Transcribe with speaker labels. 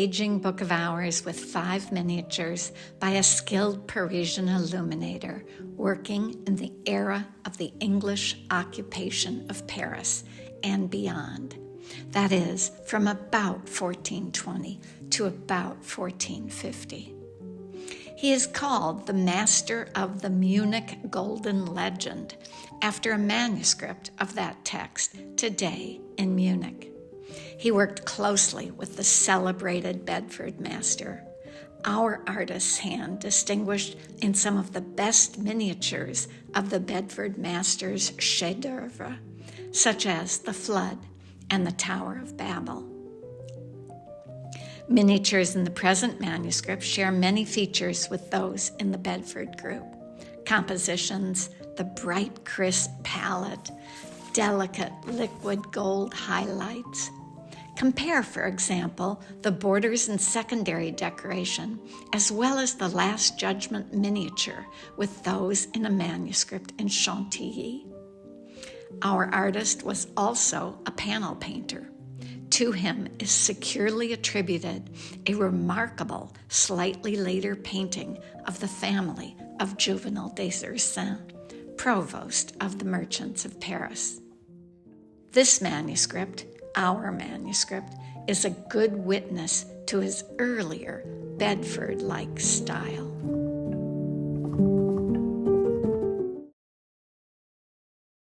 Speaker 1: engaging book of hours with 5 miniatures by a skilled Parisian illuminator working in the era of the English occupation of Paris and beyond. That is, from about 1420 to about 1450. He is called the master of the Munich Golden Legend, after a manuscript of that text today in Munich. He worked closely with the celebrated Bedford master, our artist's hand distinguished in some of the best miniatures of the Bedford master's chef-d'oeuvre, such as the Flood and the Tower of Babel. Miniatures in the present manuscript share many features with those in the Bedford group. Compositions, the bright, crisp palette, delicate liquid gold highlights. Compare, for example, the borders and secondary decoration, as well as the Last Judgment miniature with those in a manuscript in Chantilly. Our artist was also a panel painter. To him is securely attributed a remarkable, slightly later painting of the family of Juvenal des Ursins, provost of the merchants of Paris. This manuscript, our manuscript, is a good witness to his earlier Bedford-like style.